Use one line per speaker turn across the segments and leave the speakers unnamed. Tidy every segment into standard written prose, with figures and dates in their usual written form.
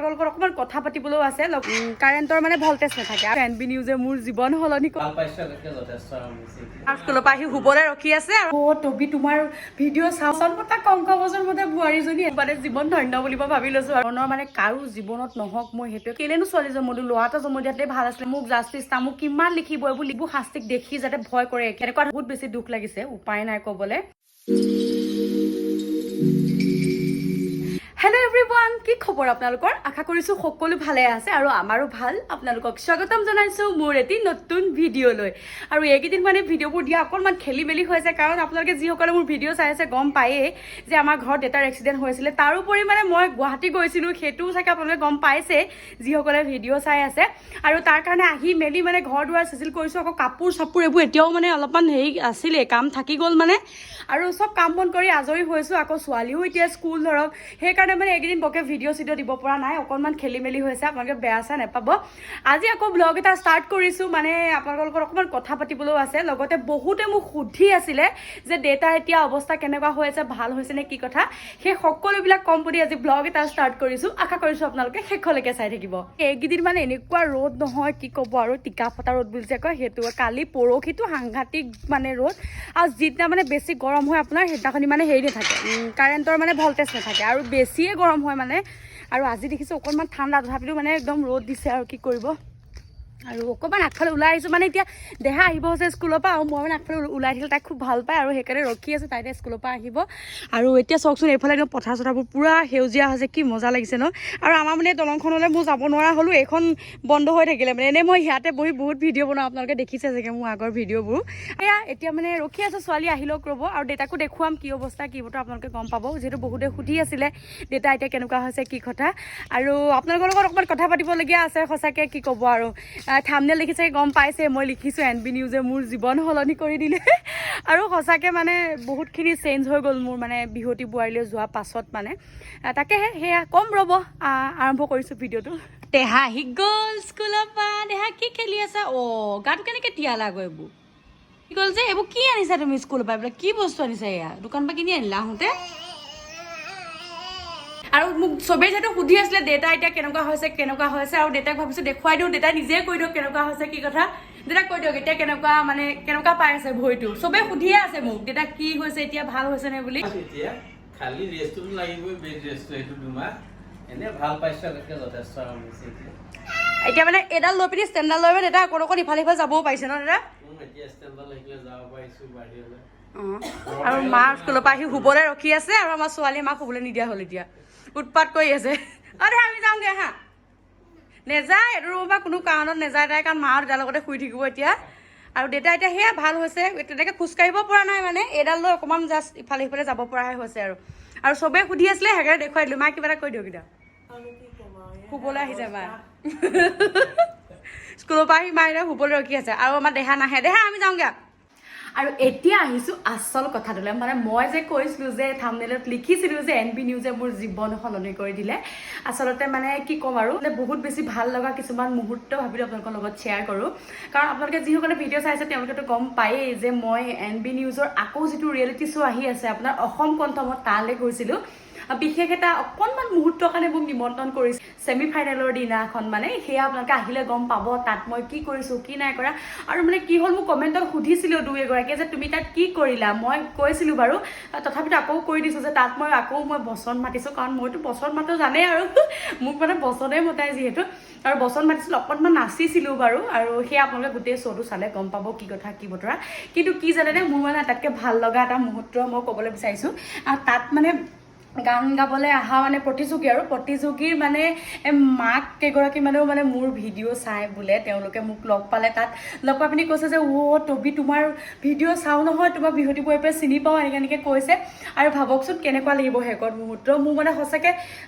আপোনালোকৰ অকমান কথা পাতিবলৈও আছে কাৰেণ্টৰ মানে ভল্টেজ নাথাকে আৰু এনবি নিউজে মোৰ জীৱন সলনি কৰি স্কুলৰ পৰা আহি শুবলৈ ৰখি আছে আৰু টবি তোমাৰ ভিডিঅ' চাওঁচোন মই তাক কম বছৰ মতে বোৱাৰীজনী মানে জীৱন ধন্য বুলিব ভাবি লৈছো আৰু মানে কাৰো জীৱনত নহওক মই সেইটোৱে কেলেনো ছোৱালী জন্ম দিলো ল'ৰা এটা জন্ম দিয়াতে ভাল আছিলে মোক জাষ্টিছ তা মোক কিমান লিখিব এইবোৰ লিখবোৰ শাস্তিক দেখি যাতে ভয় কৰে এনেকুৱা বহুত বেছি দুখ লাগিছে উপায় নাই ক'বলৈ হেল্ল' এভৰিৱান কি খবৰ আপোনালোকৰ আশা কৰিছো সকলো ভালে আছে আৰু আমাৰো ভাল আপোনালোকক স্বাগতম জনাইছো মোৰ এটি নতুন ভিডিঅ'লৈ আৰু এইকেইদিন মানে ভিডিঅ'বোৰ দিয়া অকণমান খেলি মেলি হৈছে কাৰণ আপোনালোকে যিসকলে মোৰ ভিডিঅ' চাই আছে গম পায়েই যে আমাৰ ঘৰত দেউতাৰ এক্সিডেণ্ট হৈছিলে তাৰোপৰি মানে মই গুৱাহাটী গৈছিলোঁ সেইটোও চাগে আপোনালোকে গম পাইছে যিসকলে ভিডিঅ' চাই আছে আৰু তাৰ কাৰণে আহি মেলি মানে ঘৰ দুৱাৰ চিজিল কৰিছোঁ আকৌ কাপোৰ চাপোৰ এইবোৰ এতিয়াও মানে অলপমান হেৰি আছিলে কাম থাকি গ'ল মানে আৰু চব কাম বন কৰি আজৰি হৈছোঁ আকৌ ছোৱালীও এতিয়া স্কুল ধৰক সেইকাৰণে মানে এইকেইদিন বকে ভিডিঅ' চিডিঅ' দিব পৰা নাই অকণমান খেলি মেলি হৈছে আপোনালোকে বেয়া চেয়া নাপাব আজি আকৌ ব্লগ এটা ষ্টাৰ্ট কৰিছোঁ মানে আপোনালোকৰ লগত অকণমান কথা পাতিবলৈও আছে লগতে বহুতে মোক সুধি আছিলে যে দেউতাৰ এতিয়া অৱস্থা কেনেকুৱা হৈ আছে ভাল হৈছে নে কি কথা সেই সকলোবিলাক কম বুলি আজি ব্লগ এটা ষ্টাৰ্ট কৰিছোঁ আশা কৰিছোঁ আপোনালোকে শেষলৈকে চাই থাকিব এইকেইদিন মানে এনেকুৱা ৰ'দ নহয় কি ক'ব আৰু টিকা ফটা ৰ'দ বুলি যে কয় সেইটো কালি পৰহিটো সাংঘাতিক মানে ৰ'দ আৰু যিদিনা মানে বেছি গৰম হয় আপোনাৰ সেইদিনাখনি মানে হেৰি নাথাকে কাৰেণ্টৰ মানে ভল্টেজ নাথাকে আৰু বেছিয়ে গৰম হয় মানে আৰু আজি দেখিছোঁ অকণমান ঠাণ্ডা তথাপিতো মানে একদম ৰ'দ দিছে আৰু কি কৰিব আৰু অকণমান আগফালে ওলাই আহিছোঁ মানে এতিয়া দেহা আহিব হৈছে স্কুলৰ পৰা আৰু মই মানে আগফালে ওলাই আহিলে তাইক খুব ভাল পায় আৰু সেইকাৰণে ৰখি আছোঁ তাই এতিয়া স্কুলৰ পৰা আহিব আৰু এতিয়া চাওকচোন এইফালে একদম পথাৰ চথাৰবোৰ পূৰা সেউজীয়া হৈছে কি মজা লাগিছে ন আৰু আমাৰ মানে দলংখনলৈ মোৰ যাব নোৱাৰা হ'লোঁ এইখন বন্ধ হৈ থাকিলে মানে এনেই মই ইয়াতে বহি বহুত ভিডিঅ' বনাওঁ আপোনালোকে দেখিছে চাগে মোৰ আগৰ ভিডিঅ'বোৰ এয়া এতিয়া মানে ৰখি আছোঁ ছোৱালী আহিলক ৰ'ব আৰু দেউতাকো দেখুৱাম কি অৱস্থা কি বতৰ আপোনালোকে গম পাব যিহেতু বহুতে সুধি আছিলে দেউতা এতিয়া কেনেকুৱা হৈছে কি কথা আৰু আপোনালোকৰ লগত অকণমান কথা পাতিবলগীয়া আছে সঁচাকৈ কি ক'ব আৰু থাম্বনেল দেখিছে গম পাইছে মই লিখিছোঁ এনবি নিউজে মোৰ জীৱন সলনি কৰি দিলে আৰু সঁচাকৈ মানে বহুতখিনি চেঞ্জ হৈ গ'ল মোৰ মানে বিহুৱতী বোৱাৰীলৈ যোৱা পাছত মানে তাকেহে সেয়া কম ৰ'ব আৰম্ভ কৰিছোঁ ভিডিঅ'টো দেহা আহি গ'ল স্কুলৰ পৰা দেহা কি খেলি আছা গাটো কেনেকৈ তিয়ালা গৈ এইবোৰ কি ক'ল যে এইবোৰ কি আনিছা তুমি স্কুলৰ পৰা এইবিলাক কি বস্তু আনিছা এয়া দোকানৰ পৰা কিনি আনিলা আহোঁতে আৰু মোক চবেই যিহেতু সুধি আছিলে দেউতা এতিয়া কেনেকুৱা হৈছে আৰু দেউতাক ভাবিছোঁ দেখুৱাই দিওঁ দেউতাই নিজে কৈ দিয়ক কেনেকুৱা হৈছে কি কথা দেউতাক কৈ দিয়ক এতিয়া কেনেকুৱা পাই আছে ভৰিটো চবেই সুধিয়ে আছে মোক দেউতা কি হৈছে এতিয়া ভাল হৈছে নে বুলি
খালি ৰেষ্টটো লাগিবই বেড ৰেষ্টটো এইটো দুমাহ এনে ভাল পাইছে যথেষ্ট আৰাম হৈছে
এতিয়া মানে এডাল লৈ পিনি ষ্টেণ্ডাল লৈ দেউতা অকণ ইফালে যাবও পাৰিছে ন দাদা
এতিয়া ষ্টেণ্ডাল আহিলে যাব পাৰিছো বাহিৰলৈ
আৰু মা স্কুলৰ পৰা আহি শুবলৈ ৰখি আছে আৰু আমাৰ ছোৱালীয়ে মাক শুবলৈ নিদিয়া হ'ল এতিয়া উৎপাত কৰি আছে দে আমি যাওঁগৈ হা নেযায় এইটো ৰুমৰ পৰা কোনো কাৰণত নেযায় তাই কাৰণ মা আৰু দেউতাৰ লগতে শুই থাকিব এতিয়া আৰু দেউতা এতিয়া সেয়া ভাল হৈছে তেনেকৈ খোজকাঢ়িব পৰা নাই মানে এইডাল লৈ অকণমান জাষ্ট ইফালে সিফালে যাব পৰাহে হৈছে আৰু চবেই সুধি আছিলে সেইকাৰণে দেখুৱাই দিলোঁ মা কিবা এটা কৈ দিয়ক এতিয়া শুবলৈ আহিছে মা স্কুলৰ পৰা আহি মা এতিয়া শুবলৈ ৰখি আছে আৰু আমাৰ দেহা নাহে দেহা আমি যাওঁগৈ আৰু এতিয়া আহিছোঁ আচল কথাটোলৈ মানে মই যে কৈছিলোঁ যে থাম্বনেইলত লিখিছিলোঁ যে এনবি নিউজে মোৰ জীৱন সলনি কৰি দিলে আচলতে মানে কি ক'ম আৰু বহুত বেছি ভাল লগা কিছুমান মুহূৰ্ত ভাবিলোঁ আপোনালোকৰ লগত শ্বেয়াৰ কৰোঁ কাৰণ আপোনালোকে যিসকলে ভিডিঅ' চাইছে তেওঁলোকেতো গম পায়েই যে মই এনবি নিউজৰ আকৌ যিটো ৰিয়েলিটি শ্ব' আহি আছে আপোনাৰ অসম কণ্ঠ মই তালৈ গৈছিলোঁ বিশেষ এটা অকণমান মুহূৰ্তৰ কাৰণে মোক নিমন্ত্ৰণ কৰিছে ছেমি ফাইনেলৰ দিনাখন মানে সেয়া আপোনালোকে আহিলে গম পাব তাত মই কি কৰিছোঁ কি নাই কৰা আৰু মানে কি হ'ল মোক কমেণ্টত সুধিছিলোঁ দুই এগৰাকীয়ে যে তুমি তাত কি কৰিলা মই কৈছিলোঁ বাৰু তথাপিতো আকৌ কৈ দিছোঁ যে তাত মই বচন মাতিছোঁ কাৰণ মইতো বচন মাতো জানেই আৰু মোক মানে বচনেই মতাই যিহেতু আৰু বচন মাতিছিলোঁ অকণমান নাচিছিলোঁ বাৰু আৰু সেয়া আপোনালোকে গোটেই শ্ব'টো চালে গম পাব কি কথা কি বতৰা কিন্তু কি জানেনে মোৰ মানে আটাইতকৈ ভাল লগা এটা মুহূৰ্ত মই ক'বলৈ বিচাৰিছোঁ আৰু তাত মানে গান গাবলৈ অহা মানে প্ৰতিযোগীৰ মানে মাক কেইগৰাকী মানেও মানে মোৰ ভিডিঅ' চাই বোলে তেওঁলোকে মোক লগ পালে তাত লগ পাই পিনি কৈছে যে টবি তোমাৰ ভিডিঅ' চাওঁ নহয় তোমাৰ বিহুৱতী বোৱাৰীৰ পৰা চিনি পাওঁ এনেকৈ কৈছে আৰু ভাবকচোন কেনেকুৱা লাগিব শেষত মুহূৰ্ত মোৰ মানে সঁচাকৈ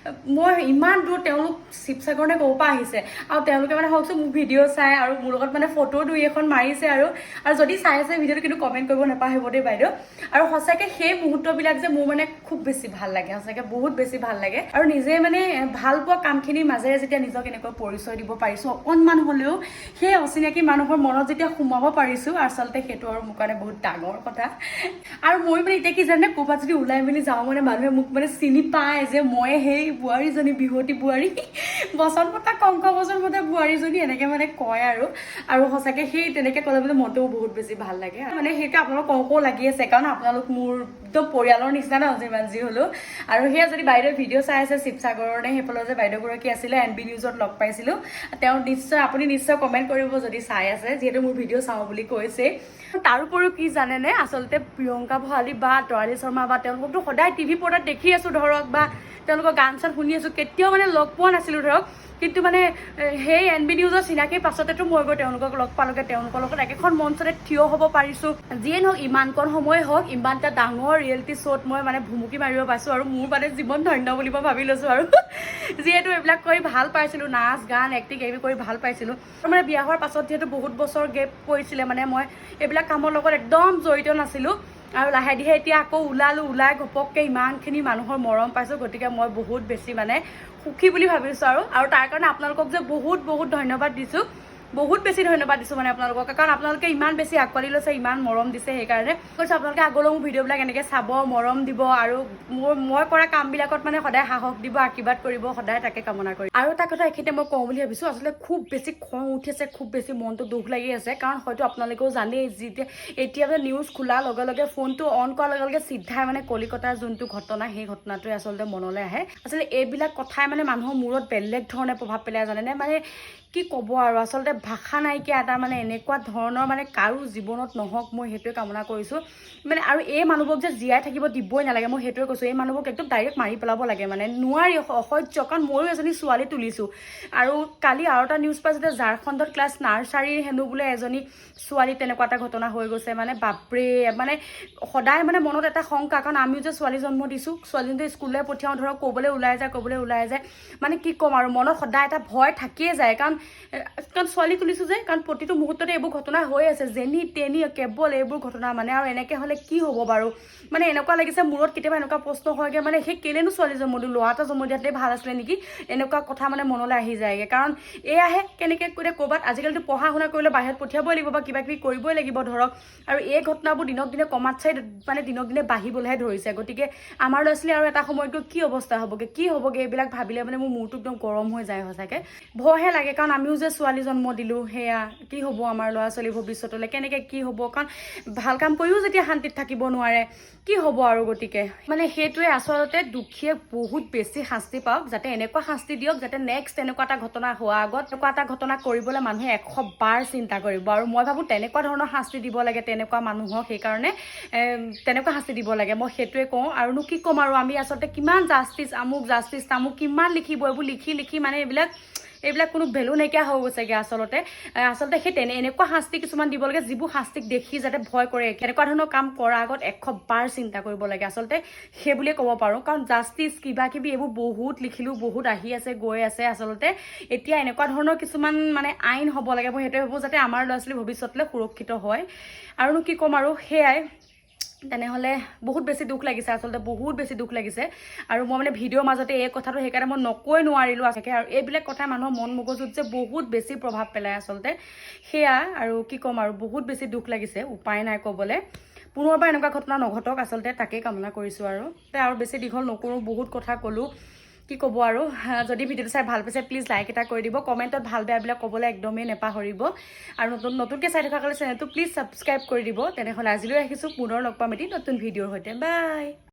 মই ইমান দূৰ তেওঁলোক শিৱসাগৰ নে ক'ৰ পৰা আহিছে আৰু তেওঁলোকে মানে ভাবকচোন মোৰ ভিডিঅ' চাই আৰু মোৰ লগত মানে ফটো দুই এখন মাৰিছে আৰু যদি চাই আছে ভিডিঅ'টো কিন্তু কমেণ্ট কৰিব নাপাহৰিব দেই বাইদেউ আৰু সঁচাকৈ সেই মুহূৰ্তবিলাক যে মোৰ মানে খুব বেছি ভাল লাগে সঁচাকৈ বহুত বেছি ভাল লাগে আৰু নিজে মানে ভাল পোৱা কামখিনিৰ মাজেৰে যেতিয়া নিজক এনেকৈ পৰিচয় দিব পাৰিছোঁ অকণমান হ'লেও সেই অচিনাকি মানুহৰ মনত যেতিয়া সোমাব পাৰিছোঁ আচলতে সেইটো আৰু মোৰ কাৰণে বহুত ডাঙৰ কথা আৰু মই মানে এতিয়া কি জানে ক'ৰবাত যদি ওলাই মেলি যাওঁ মানে মানুহে মোক মানে চিনি পায় যে মই সেই বোৱাৰীজনী বিহুৱতী বোৱাৰী বচন পতা কংক বচন পতা বোৱাৰীজনী এনেকৈ মানে কয় আৰু সঁচাকৈ সেই তেনেকৈ ক'লে মানে মনটোও বহুত বেছি ভাল লাগে মানে সেইটো আপোনালোক কওঁ লাগি আছে কাৰণ আপোনালোক মোৰ একদম পৰিয়ালৰ নিচিনা ন যিমান যি হ'লেও আৰু সেয়া যদি বাইদেউ ভিডিঅ' চাই আছে শিৱসাগৰতে সেইফালৰ যে বাইদেউগৰাকী আছিলে NB নিউজত লগ পাইছিলোঁ তেওঁ আপুনি নিশ্চয় কমেণ্ট কৰিব যদি চাই আছে যিহেতু মোৰ ভিডিঅ' চাওঁ বুলি কৈছে তাৰোপৰিও কি জানেনে আচলতে প্ৰিয়ংকা ভৰালী বা তৰালী শৰ্মা বা তেওঁলোকতো সদায় টিভি পৰ্দাত দেখি আছোঁ ধৰক বা তেওঁলোকৰ গান চান শুনি আছোঁ কেতিয়াও মানে লগ পোৱা নাছিলোঁ ধৰক কিন্তু মানে সেই NB নিউজৰ চিনাকিৰ পাছতেতো মই গৈ তেওঁলোকক লগ পালোঁগৈ তেওঁলোকৰ লগত একেখন মঞ্চতে থিয় হ'ব পাৰিছোঁ যিয়ে নহওক ইমানকণ সময় হওক ইমান এটা ডাঙৰ ৰিয়েলিটি শ্ব'ত মই মানে ভুমুকি মাৰিব পাইছোঁ আৰু মোৰ মানে জীৱন ধন্য বুলি মই ভাবি লৈছোঁ আৰু যিহেতু এইবিলাক কৰি ভাল পাইছিলোঁ নাচ গান এক্টিং এইবোৰ কৰি ভাল পাইছিলোঁ আৰু মানে বিয়া হোৱাৰ পাছত যিহেতু বহুত বছৰ গেপ পৰিছিলে মানে মই এইবিলাক কামৰ লগত একদম জড়িত নাছিলোঁ আৰু লাহে ধীৰে এতিয়া আকৌ ওলাই ঘপককৈ ইমানখিনি মানুহৰ মৰম পাইছোঁ গতিকে মই বহুত বেছি মানে সুখী বুলি ভাবিছোঁ আৰু তাৰ কাৰণে আপোনালোকক যে বহুত ধন্যবাদ দিছোঁ বহুত বেছি ধন্যবাদ দিছোঁ মানে আপোনালোকক কাৰণ আপোনালোকে ইমান বেছি আঁকোৱালি লৈছে ইমান মৰম দিছে সেইকাৰণে কৈছোঁ আপোনালোকে আগলৈও মোৰ ভিডিঅ'বিলাক এনেকৈ চাব মৰম দিব আৰু মই কৰা কামবিলাকত মানে সদায় সাহস দিব আশীৰ্বাদ কৰিব সদায় তাকে কামনা কৰি আৰু এটা কথা এইখিনিতে মই কওঁ বুলি ভাবিছোঁ আচলতে খুব বেছি খং উঠিছে খুব বেছি মনটো দুখ লাগি আছে কাৰণ হয়তো আপোনালোকেও জানেই এতিয়া মানে নিউজ খোলাৰ লগে লগে ফোনটো অন কৰাৰ লগে লগে চিধাই মানে কলিকতাৰ যোনটো ঘটনা সেই ঘটনাটোৱে আচলতে মনলৈ আহে আচলতে এইবিলাক কথাই মানে মানুহৰ মূৰত বেলেগ ধৰণে প্ৰভাৱ পেলাই জানেনে মানে কি ক'ব আৰু আচলতে ভাষা নাইকিয়া এটা মানে এনেকুৱা ধৰণৰ মানে কাৰো জীৱনত নহওক মই সেইটোৱে কামনা কৰিছোঁ মানে আৰু এই মানুহবোৰক যে জীয়াই থাকিব দিবই নালাগে মই সেইটোৱে কৈছোঁ এই মানুহবোৰক একদম ডাইৰেক্ট মাৰি পেলাব লাগে মানে নোৱাৰি অসহ্য কাৰণ ময়ো এজনী ছোৱালী তুলিছোঁ আৰু কালি আৰু এটা নিউজ পাইছোঁ যে ঝাৰখণ্ডত ক্লাছ নাৰ্চাৰীৰ হেনো বোলে এজনী ছোৱালী তেনেকুৱা এটা ঘটনা হৈ গৈছে মানে বাপৰে মানে সদায় মানে মনত এটা শংকা কাৰণ আমিও যে ছোৱালী জন্ম দিছোঁ ছোৱালীজনীটো স্কুললৈ পঠিয়াওঁ ধৰক ক'বলৈ ওলাই যায় মানে কি ক'ম আৰু মনত সদায় এটা ভয় থাকিয়ে যায় কাৰণ ছোৱালী তুলিছোঁ যে কাৰণ প্ৰতিটো মুহূৰ্ততে এইবোৰ ঘটনা হৈ আছে যেনি তেনি কেৱল এইবোৰ ঘটনা মানে আৰু এনেকৈ হ'লে কি হ'ব বাৰু মানে এনেকুৱা লাগিছে মূৰত কেতিয়াবা এনেকুৱা প্ৰশ্ন হয়গৈ মানে সেই কেলেনো ছোৱালী জন্ম দিলোঁ ল'ৰা এটা জন্ম দিয়াতে ভাল আছিলে নেকি এনেকুৱা কথা মানে মনলৈ আহি যায়গৈ কাৰণ এয়াহে কেনেকৈ কৰি ক'ৰবাত আজিকালিতো পঢ়া শুনা কৰিলে বাহিৰত পঠিয়াবই লাগিব বা কিবা কিবি কৰিবই লাগিব ধৰক আৰু এই ঘটনাবোৰ দিনক দিনে কমাত চাই মানে দিনক দিনে বাঢ়িবলৈহে ধৰিছে গতিকে আমাৰ ল'ৰা ছোৱালী আৰু এটা সময়তো কি অৱস্থা হ'বগৈ এইবিলাক ভাবিলে মানে মোৰ মূৰটো একদম গৰম হৈ যায় সঁচাকৈ ভয়হে লাগে কাৰণ আমিও যে ছোৱালী জন্ম দিলোঁ সেয়া কি হ'ব আমাৰ ল'ৰা ছোৱালী ভৱিষ্যতলৈ কেনেকৈ কি হ'ব কাৰণ ভাল কাম কৰিও যেতিয়া শান্তিত থাকিব নোৱাৰে কি হ'ব আৰু গতিকে মানে সেইটোৱে আচলতে দুখীয়ে বহুত বেছি শাস্তি পাওক যাতে এনেকুৱা শাস্তি দিয়ক যাতে নেক্সট এনেকুৱা এটা ঘটনা হোৱাৰ আগত এনেকুৱা এটা ঘটনা কৰিবলৈ মানুহে 100 বাৰ চিন্তা কৰিব আৰু মই ভাবোঁ তেনেকুৱা ধৰণৰ শাস্তি দিব লাগে তেনেকুৱা মানুহক সেইকাৰণে তেনেকুৱা শাস্তি দিব লাগে মই সেইটোৱে কওঁ আৰুনো কি ক'ম আৰু আমি আচলতে কিমান জাষ্টিছ আমুক জাষ্টিছ তামুক কিমান লিখিব এইবোৰ লিখি মানে এইবিলাক কোনো ভেলু নাইকিয়া হৈ গৈছেগৈ আচলতে সেই এনেকুৱা শাস্তি কিছুমান দিব লাগে যিবোৰ শাস্তিক দেখি যাতে ভয় কৰে এনেকুৱা ধৰণৰ কাম কৰাৰ আগত 100 বাৰ চিন্তা কৰিব লাগে আচলতে সেই বুলিয়ে ক'ব পাৰোঁ কাৰণ জাষ্টিছ কিবা কিবি এইবোৰ বহুত লিখিলোঁ বহুত আহি আছে গৈ আছে আচলতে এতিয়া এনেকুৱা ধৰণৰ কিছুমান মানে আইন হ'ব লাগে মই সেইটোৱে ভাবোঁ যাতে আমাৰ ল'ৰা ছোৱালী ভৱিষ্যতলৈ সুৰক্ষিত হয় আৰুনো কি ক'ম আৰু সেয়াই তেনেহ'লে বহুত বেছি দুখ লাগিছে আচলতে বহুত বেছি দুখ লাগিছে আৰু মই মানে ভিডিঅ'ৰ মাজতে এই কথাটো সেইকাৰণে মই নকৈ নোৱাৰিলোঁ আচলতে আৰু এইবিলাক কথাই মানুহৰ মন মগজুত যে বহুত বেছি প্ৰভাৱ পেলায় আচলতে সেয়া আৰু কি ক'ম আৰু বহুত বেছি দুখ লাগিছে উপায় নাই ক'বলৈ পুনৰবাৰ এনেকুৱা ঘটনা নঘটক আচলতে তাকেই কামনা কৰিছোঁ আৰু বেছি দীঘল নকৰোঁ বহুত কথা ক'লোঁ কি ক'ব আৰু যদি ভিডিঅ'টো চাই ভাল পাইছে প্লিজ লাইক এটা কৰি দিব কমেণ্টত ভাল বেয়াবিলাক ক'বলৈ একদমেই নেপাহৰিব আৰু নতুনকৈ চাই থকা চেনেলটো প্লিজ ছাবস্ক্ৰাইব কৰি দিব তেনেহ'লে আজিলৈ ৰাখিছোঁ পুনৰ লগ পাম এটি নতুন ভিডিঅ'ৰ সৈতে বাই